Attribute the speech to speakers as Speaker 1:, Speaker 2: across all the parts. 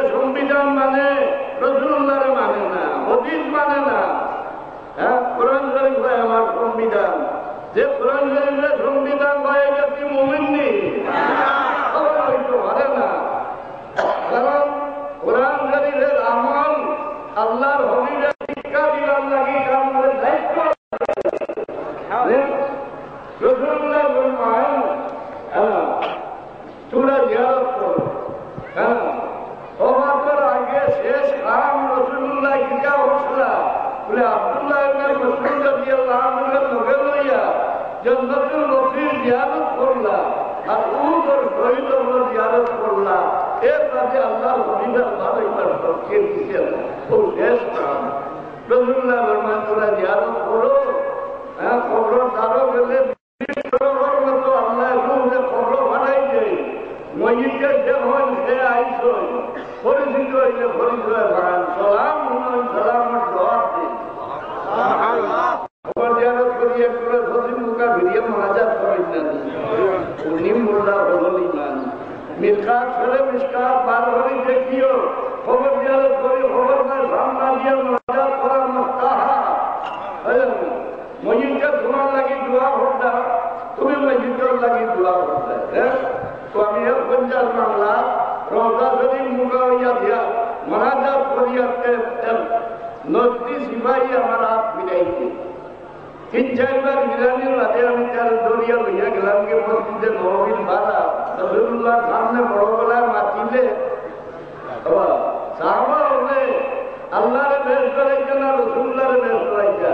Speaker 1: संविधान माने रसूलुल्लाह माने ना হাদিস মানে না। হ্যাঁ, কোরআন শরীফ হয় আমার সংবিধান। যে কোরআন শরীফের সংবিধান হয় এটা কি মুমিন নেই? পারে না। কারণ কোরআন শরীফের আমল আল্লাহর হবিবের শিক্ষা দিলাম নাকি কারণের দায়িত্ব রসুল্লাহ বলবেন চূড়া জিয়ারত করো। হ্যাঁ, ওবাদের আগে শেষ কাম রসুল্লাহ কিকা হসলা বলে আব্দুল্লাহ ইবনে মাসউদ রাদিয়াল্লাহু আনহুর লগে লইয়া জান্নাতুল বাকির জিয়ারত করলা আর উহুদের শহীদদের জিয়ারত করলা। এর সাথে আল্লাহর হবিবের ভালোবাসার তরকিব দিয়েছেন। ও শেষ কাম রসুল্লাহ বলবেন চূড়া জিয়ারত করো। হ্যাঁ, কবর দারো গেলে মতো আল্লাহ রুহে কবর বানাই দেয়। মসজিদে যে হয় সে আইস পরিচিত হইলে পরিচয় বাড়ান। সালাম সালামের জবাব দিন। খবর জিয়ারত করি একটু সচিন মুখা ভিড়িয়ে মহাজাত করেন না উনি মোল্লা হল ইমান মিসকাত ছেড়ে মিসকাত বার করে দেখিও। খবর জিয়ারত করি খবর না সামনা দিয়ে মহাজাত করা মস্তাহা। মসজিদটা তোমার লাগি দোয়া করতা, তুমি মসজিদের লাগি দোয়া করতে। হ্যাঁ, তো আমি পঞ্চাশ বাংলা রওজা শরীফ মুখা হইয়া দিয়া মহাজাত করিয়াতে নদী সিপাহী আমার হাত ফিরাইছে। 3-4 বার মিলানির রাতে আমি তার দরিয়া লইয়া গেলাম কে মসজিদে নববীর বাধা রসুল্লাহর সামনে বড় গলায় মাতিলে সাহাবা হলে আল্লাহরে বেশ করাইছে না রসুল্লাহরে বেশ করাইছে?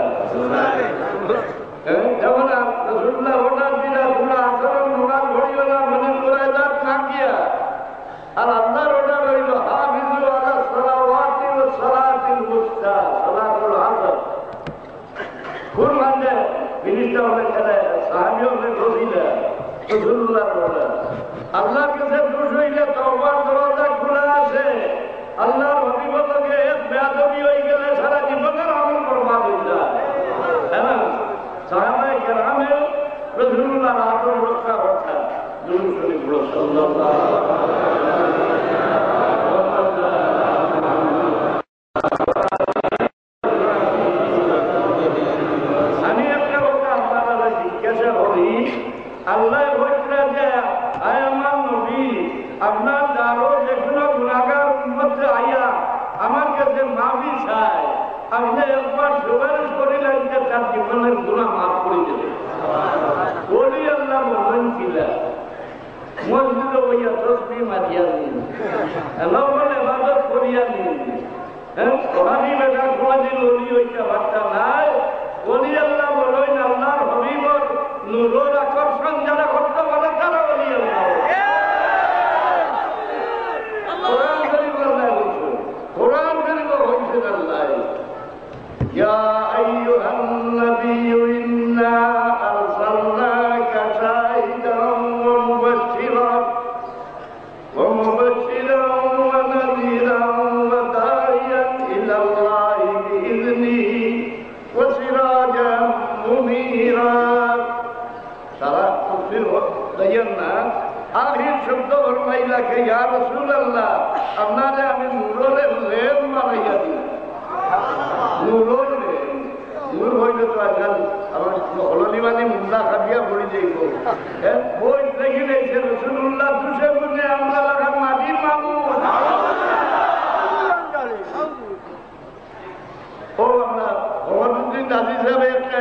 Speaker 1: যেমন রসুল্লাহ হঠাৎ দিলা তোমরা আচরণ মোবাইল ঘড়িও না মনে করাই যাক না গিয়া। আর আল্লাহর অর্ডার হইল হাফিজু আলা সালাওয়াতি ওয়া সালাতিল মুস্তা সালাতুল আসর। কোন মানে জিনিসটা হলে খেলে সাহাবী হলে রসিলা রসুল্লাহর অর্ডার। আল্লাহর কাছে দোষ হইলে তওবার দরজা খোলা আছে। আল্লাহর হাবিবের লগে এক বেয়াদবি হয়ে গেলে সারা জীবনের আমল বরবাদ হয়ে যায়। হ্যাঁ না, সাহাবায়ে কেরামে রাসূলুল্লাহর আদর রক্ষা করতেন। দুরূদ শরীফ পড়ো সাল্লাল্লাহু আমি একটা কথা আপনারা জিজ্ঞাসা করি, আল্লাহ বলছে যে আয় আমার নবী আপনার যারও যে কোনো গুনাহগার উম্মতে আইয়া আমার কাছে মাফি চায়, আপনি একবার সুপারিশ করিলেন যে তার জীবনের গুনাহ মাফ করে দেবে। বলি আল্লাহ মহান ছিলেন মসজিদে হইয়া তসবিহ মারিয়া দিন, নফল ইবাদত করিয়া দিন। হ্যাঁ, ওহাবি বেটা কোনদিন ওলি হইতে পারতা নাই। ওলি আল্লাহ বলেন আল্লাহর হবিবর নূরের আকর্ষণ যারা করতে পারে তারা ওলি আল্লাহ। কোরআন শরীফ আল্লাহ বলছে, কোরআন শরীফ হইছে আল্লাহ ইয়া আইয়ুহান নাবিয়্যু ইন্না আরসালনাকা শাহিদান ওয়া মুবাশশিরান ওয়া নাযীরান ওয়া দা'iyan ইলা আল্লাহি বিইذনিহি ওয়া সিরাজাম মুনীরা। সারা তাফসীর দেন না আখির শব্দ ফরমাইলাকে ইয়া রাসূলুল্লাহ আপনারে আমি নূরের লেপ মারাইয়া দিই। নূরের লেপ নূর হইলে তো আজকাল আমার হলদি মানে মুন্ডা খাবিয়া পড়ে যাইব। বই দেখি নেছে রাসূলুল্লাহ দুশে গুণে আমরা লাগা মাটি মামু ও আমরা ভগবতী দাদি সাহেব একটা